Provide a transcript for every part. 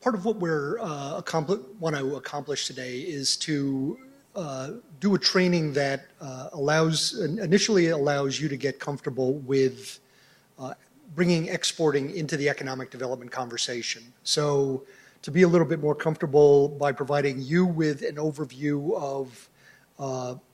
Part of what we're want to accomplish today is to do a training that initially allows you to get comfortable with bringing exporting into the economic development conversation. So to be a little bit more comfortable by providing you with an overview of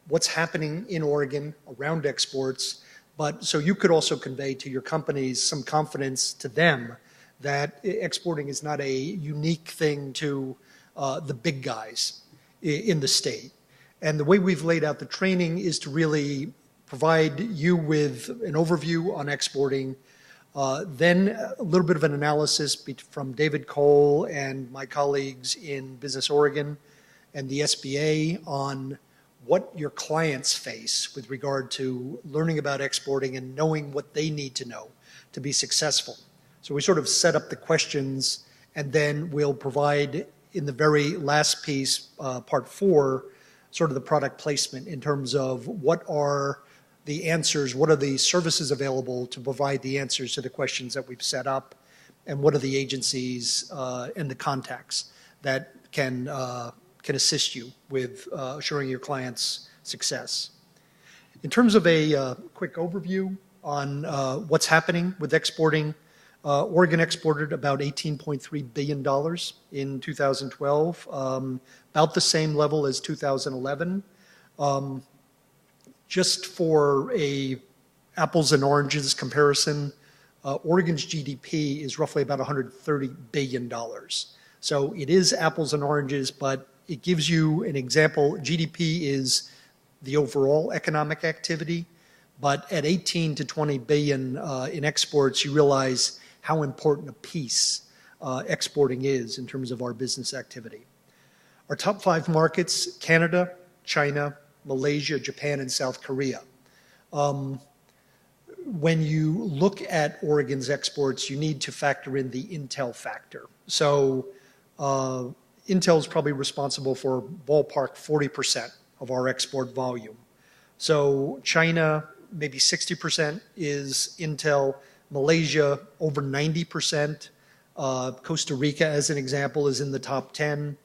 what's happening in Oregon around exports, but so you could also convey to your companies some confidence to them that exporting is not a unique thing to the big guys in the state. And the way we've laid out the training is to really provide you with an overview on exporting, then a little bit of an analysis from David Cole and my colleagues in Business Oregon and the SBA on what your clients face with regard to learning about exporting and knowing what they need to know to be successful. So we sort of set up the questions, and then we'll provide in the very last piece, part 4, sort of the product placement in terms of what are the answers, what are the services available to provide the answers to the questions that we've set up, and what are the agencies and the contacts that can assist you with assuring your clients' success. In terms of a quick overview on what's happening with exporting, Oregon exported about $18.3 billion in 2012, about the same level as 2011. Just for a apples and oranges comparison, Oregon's GDP is roughly about $130 billion. So it is apples and oranges, but it gives you an example. GDP is the overall economic activity, but at 18 to 20 billion in exports, you realize how important a piece exporting is in terms of our business activity. Our top 5 markets: Canada, China, Malaysia, Japan, and South Korea. When you look at Oregon's exports, you need to factor in the Intel factor. So Intel is probably responsible for ballpark 40% of our export volume. So China, maybe 60% is Intel. Malaysia, over 90%. Costa Rica, as an example, is in the top 10,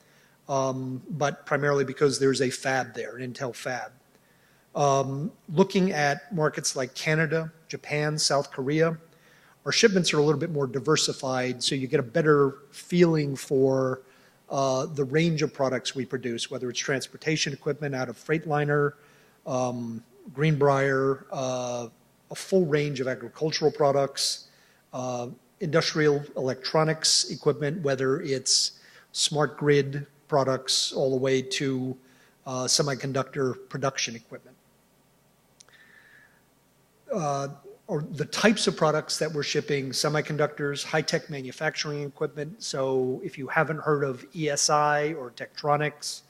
but primarily because there's a fab there, an Intel fab. Looking at markets like Canada, Japan, South Korea, our shipments are a little bit more diversified, so you get a better feeling for the range of products we produce, whether it's transportation equipment out of Freightliner, Greenbrier, a full range of agricultural products, industrial electronics equipment, whether it's smart grid products all the way to semiconductor production equipment. Or the types of products that we're shipping: semiconductors, high-tech manufacturing equipment. So if you haven't heard of ESI or Tektronix,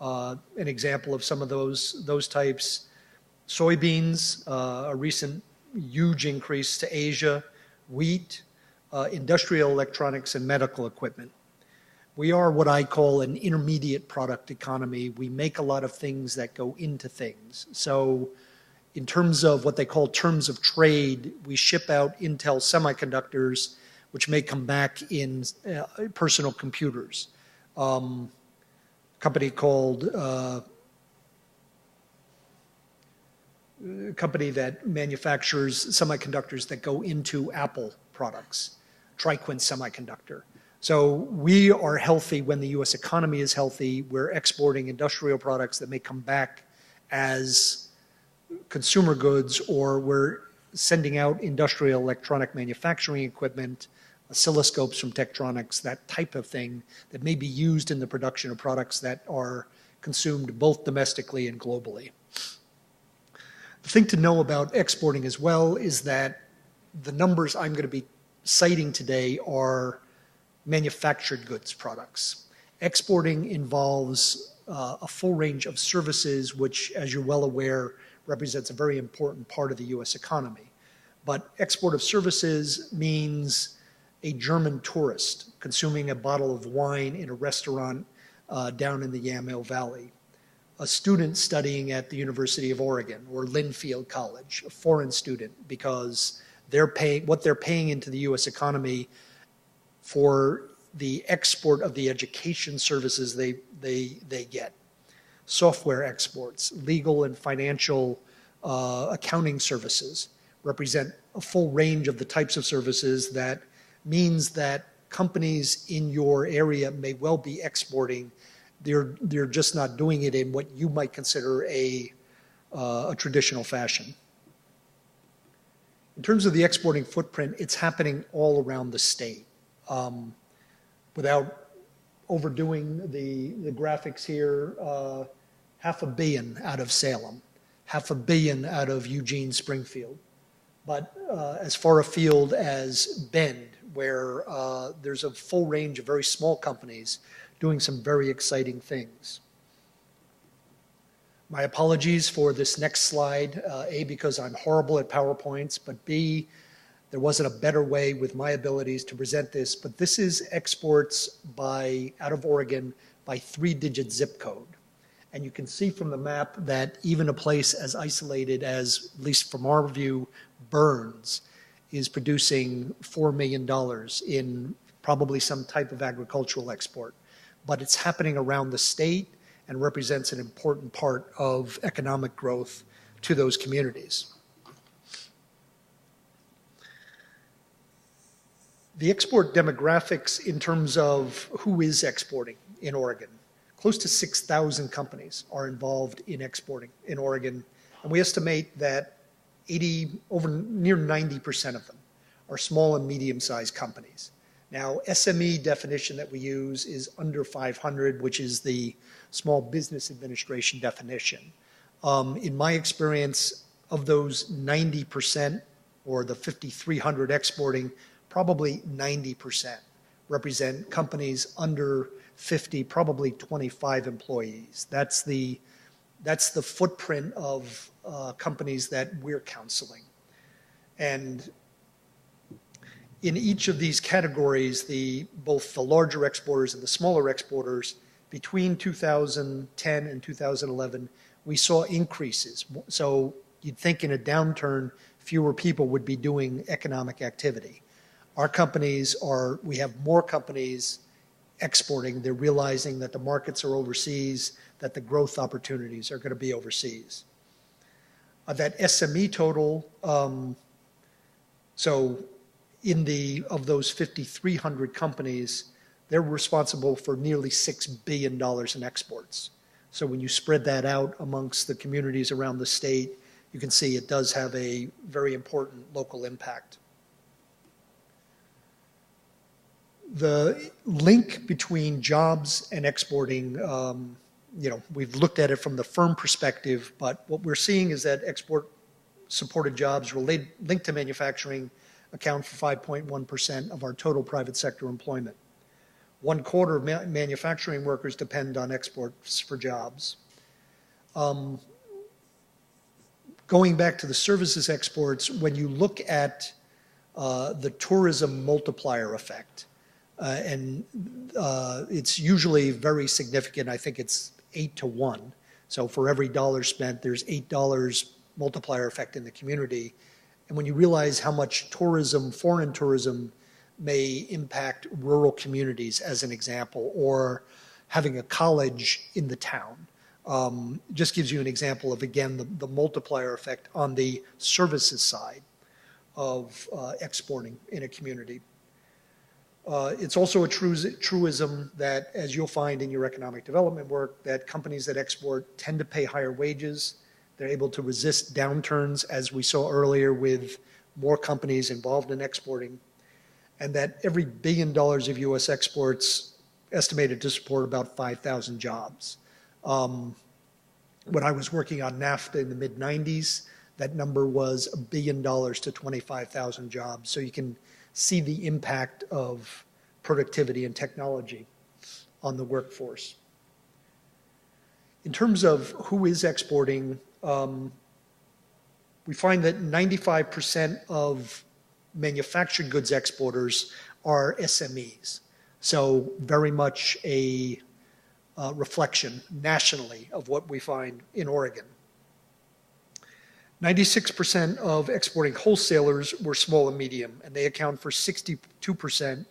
an example of some of those types. Soybeans, a recent huge increase to Asia, wheat, industrial electronics, and medical equipment. We are what I call an intermediate product economy. We make a lot of things that go into things. So in terms of what they call terms of trade, we ship out Intel semiconductors, which may come back in personal computers. A company that manufactures semiconductors that go into Apple products, Triquint Semiconductor. So we are healthy when the U.S. economy is healthy. We're exporting industrial products that may come back as consumer goods, or we're sending out industrial electronic manufacturing equipment, oscilloscopes from Tektronix, that type of thing that may be used in the production of products that are consumed both domestically and globally. The thing to know about exporting as well is that the numbers I'm going to be citing today are manufactured goods products. Exporting involves a full range of services, which, as you're well aware, represents a very important part of the U.S. economy. But export of services means a German tourist consuming a bottle of wine in a restaurant down in the Yamhill Valley, a student studying at the University of Oregon or Linfield College, a foreign student, because what they're paying into the U.S. economy for the export of the education services they get. Software exports, legal and financial accounting services represent a full range of the types of services that means that companies in your area may well be exporting. They're just not doing it in what you might consider a traditional fashion. In terms of the exporting footprint, it's happening all around the state. Without overdoing the graphics here, $500 million out of Salem, $500 million out of Eugene, Springfield. But as far afield as Bend, where there's a full range of very small companies doing some very exciting things. My apologies for this next slide, A, because I'm horrible at PowerPoints, but B, there wasn't a better way with my abilities to present this, but this is exports out of Oregon by 3-digit zip code. And you can see from the map that even a place as isolated as, at least from our view, Burns, is producing $4 million in probably some type of agricultural export. But it's happening around the state and represents an important part of economic growth to those communities. The export demographics in terms of who is exporting in Oregon. Close to 6,000 companies are involved in exporting in Oregon, and we estimate that near 90% of them are small and medium-sized companies. Now, SME definition that we use is under 500, which is the Small Business Administration definition. In my experience, of those 90% or the 5,300 exporting, probably 90% represent companies under 50, probably 25 employees. That's the footprint of companies that we're counseling. And in each of these categories, both the larger exporters and the smaller exporters, between 2010 and 2011, we saw increases. So you'd think in a downturn, fewer people would be doing economic activity. Our companies we have more companies exporting. They're realizing that the markets are overseas, that the growth opportunities are going to be overseas. That SME total, of those 5,300 companies, they're responsible for nearly $6 billion in exports. So when you spread that out amongst the communities around the state, you can see it does have a very important local impact. The link between jobs and exporting, we've looked at it from the firm perspective, but what we're seeing is that export-supported jobs linked to manufacturing account for 5.1% of our total private sector employment. 1/4 of manufacturing workers depend on exports for jobs. Going back to the services exports, when you look at the tourism multiplier effect, it's usually very significant. I think it's 8 to 1. So for every dollar spent, there's $8 multiplier effect in the community. And when you realize how much tourism, foreign tourism, may impact rural communities, as an example, or having a college in the town, just gives you an example of, again, the multiplier effect on the services side of exporting in a community. It's also a truism that, as you'll find in your economic development work, that companies that export tend to pay higher wages. They're able to resist downturns, as we saw earlier with more companies involved in exporting, and that every $1 billion of U.S. exports estimated to support about 5,000 jobs. When I was working on NAFTA in the mid-90s, that number was $1 billion to 25,000 jobs. So you can see the impact of productivity and technology on the workforce. In terms of who is exporting, we find that 95% of manufactured goods exporters are SMEs. So very much a reflection nationally of what we find in Oregon. 96% of exporting wholesalers were small and medium, and they account for 62%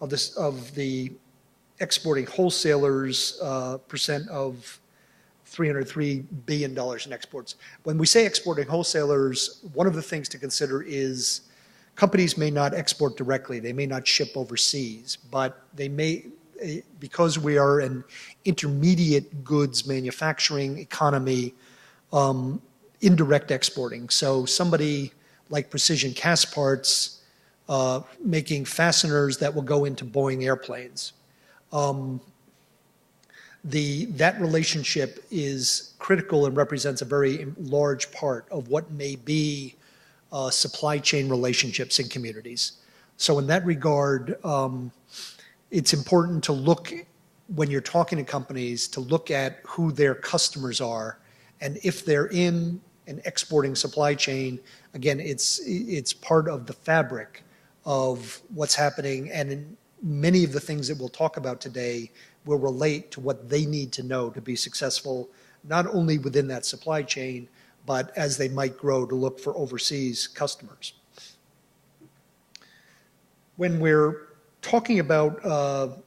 of the exporting wholesalers percent of $303 billion in exports. When we say exporting wholesalers, one of the things to consider is companies may not export directly. They may not ship overseas, but they may, because we are an intermediate goods manufacturing economy, indirect exporting. So somebody like Precision Castparts making fasteners that will go into Boeing airplanes. That relationship is critical and represents a very large part of what may be supply chain relationships in communities. So in that regard, it's important to look, when you're talking to companies, to look at who their customers are, and if they're in an exporting supply chain, again, it's part of the fabric of what's happening, and in many of the things that we'll talk about today will relate to what they need to know to be successful, not only within that supply chain, but as they might grow to look for overseas customers. When we're talking about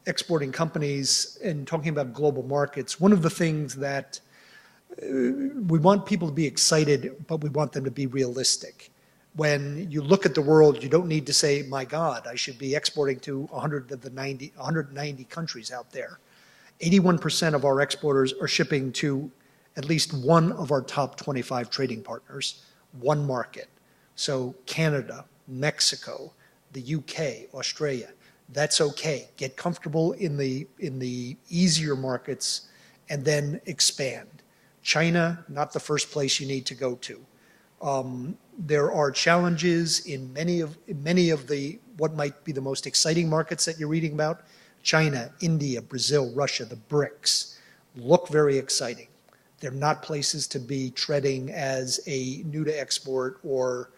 exporting companies and talking about global markets, one of the things that we want people to be excited, but we want them to be realistic. When you look at the world, you don't need to say, my God, I should be exporting to 190 countries out there. 81% of our exporters are shipping to at least one of our top 25 trading partners, one market. So Canada, Mexico, the UK, Australia. That's okay. Get comfortable in the easier markets and then expand. China, not the first place you need to go to. There are challenges in many of the what might be the most exciting markets that you're reading about. China, India, Brazil, Russia, the BRICS look very exciting. They're not places to be treading as a new to export or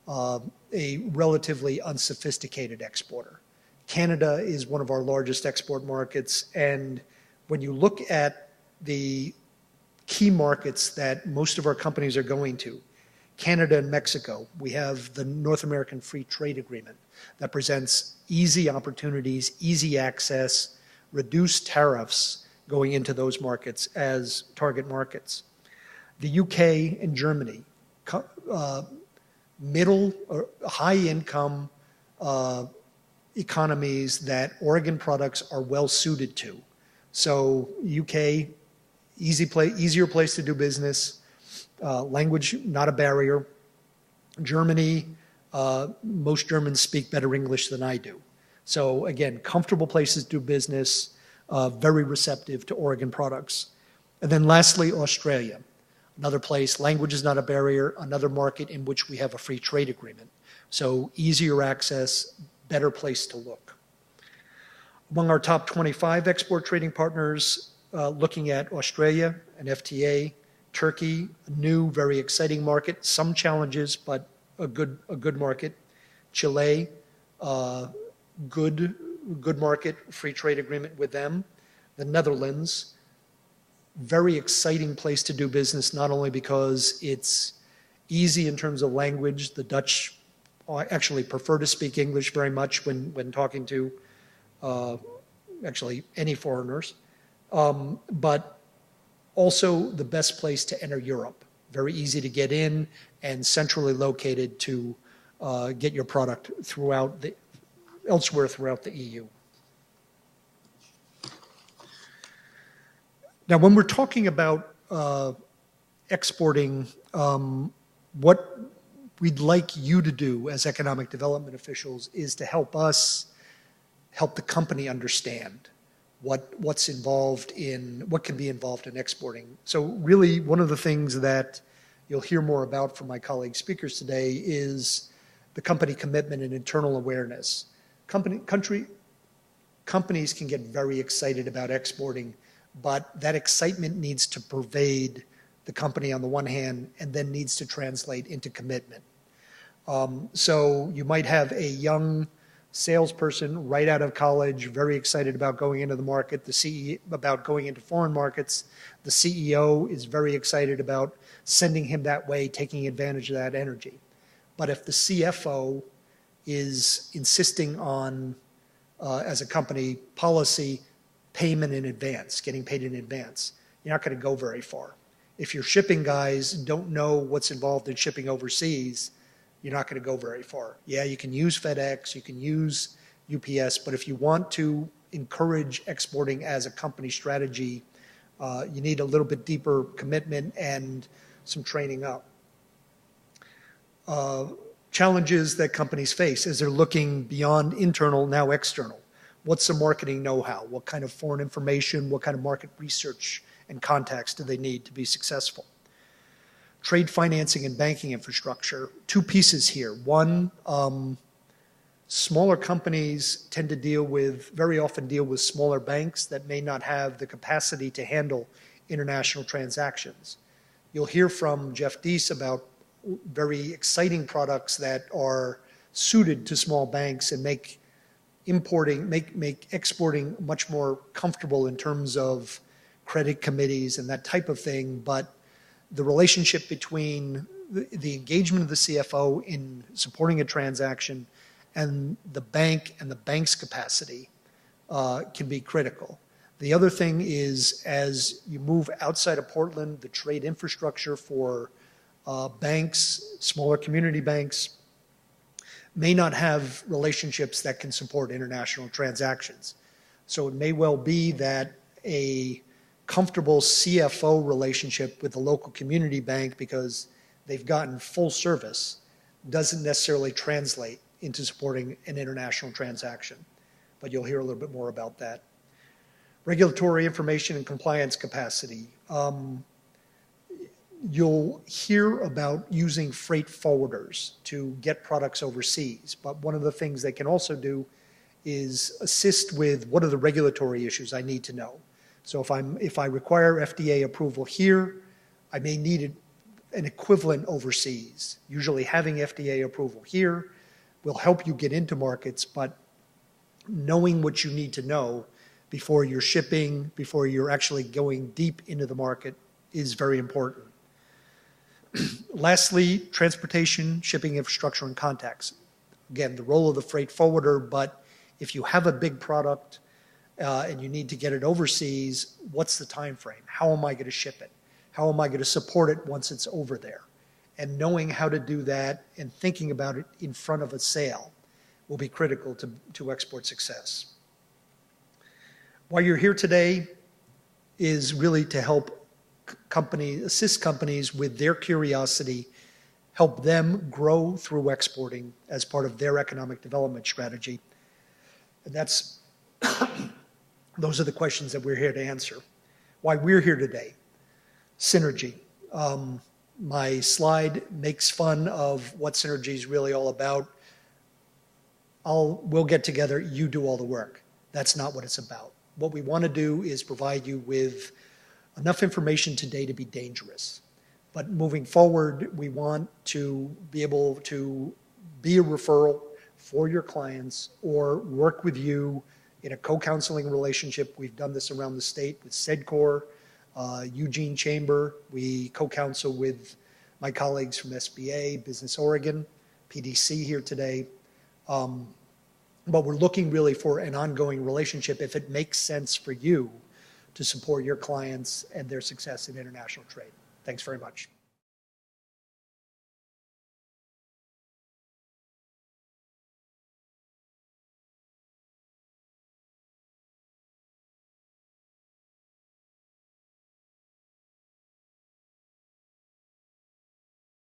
a relatively unsophisticated exporter. Canada is one of our largest export markets, and when you look at the key markets that most of our companies are going to, Canada and Mexico, we have the North American Free Trade Agreement that presents easy opportunities, easy access, reduced tariffs going into those markets as target markets. The UK and Germany, middle or high income economies that Oregon products are well suited to. So UK, easier place to do business. Language, not a barrier. Germany, most Germans speak better English than I do. So again, comfortable places to do business, very receptive to Oregon products. And then lastly, Australia, another place, language is not a barrier, another market in which we have a free trade agreement. So easier access, better place to look. Among our top 25 export trading partners, looking at Australia, an FTA, Turkey, a new, very exciting market, some challenges, but a good market. Chile, good market, free trade agreement with them. The Netherlands, very exciting place to do business, not only because it's easy in terms of language. The Dutch actually prefer to speak English very much when talking to actually any foreigners, but also the best place to enter Europe. Very easy to get in and centrally located to get your product elsewhere throughout the EU. Now, when we're talking about exporting, what we'd like you to do as economic development officials is to help the company understand what can be involved in exporting. So really, one of the things that you'll hear more about from my colleague speakers today is the company commitment and internal awareness. Companies can get very excited about exporting, but that excitement needs to pervade the company on the one hand, and then needs to translate into commitment. So you might have a young salesperson right out of college, very excited about going into the market, about going into foreign markets. The CEO is very excited about sending him that way, taking advantage of that energy. But if the CFO is insisting on as a company policy payment in advance, getting paid in advance. You're not going to go very far. If your shipping guys don't know what's involved in shipping overseas, you're not going to go very far. Yeah, you can use FedEx, you can use UPS, but if you want to encourage exporting as a company strategy, you need a little bit deeper commitment and some training up. Challenges that companies face as they're looking beyond internal, now external. What's the marketing know-how? What kind of foreign information, what kind of market research and contacts do they need to be successful? Trade financing and banking infrastructure. Two pieces here. One, smaller companies tend to very often deal with smaller banks that may not have the capacity to handle international transactions. You'll hear from Jeff Deese about very exciting products that are suited to small banks and make exporting much more comfortable in terms of credit committees and that type of thing. But the relationship between the engagement of the CFO in supporting a transaction and the bank's capacity can be critical. The other thing is, as you move outside of Portland, the trade infrastructure for banks, smaller community banks, may not have relationships that can support international transactions. So it may well be that a comfortable CFO relationship with the local community bank, because they've gotten full service, doesn't necessarily translate into supporting an international transaction. But you'll hear a little bit more about that. Regulatory information and compliance capacity. You'll hear about using freight forwarders to get products overseas, but one of the things they can also do is assist with what are the regulatory issues I need to know. So if I require FDA approval here, I may need an equivalent overseas. Usually having FDA approval here will help you get into markets, but knowing what you need to know before you're shipping, before you're actually going deep into the market is very important. Lastly, transportation, shipping infrastructure, and contacts. Again, the role of the freight forwarder, but if you have a big product and you need to get it overseas, what's the time frame? How am I going to ship it? How am I going to support it once it's over there? And knowing how to do that and thinking about it in front of a sale will be critical to export success. Why you're here today is really to help assist companies with their curiosity, help them grow through exporting as part of their economic development strategy. And those are the questions that we're here to answer. Why we're here today. Synergy. My slide makes fun of what synergy is really all about. We'll get together, you do all the work. That's not what it's about. What we want to do is provide you with enough information today to be dangerous. But moving forward, we want to be able to be a referral for your clients or work with you in a co-counseling relationship. We've done this around the state with SEDCOR, Eugene Chamber. We co-counsel with my colleagues from SBA, Business Oregon, PDC here today. But we're looking really for an ongoing relationship if it makes sense for you to support your clients and their success in international trade. Thanks very much.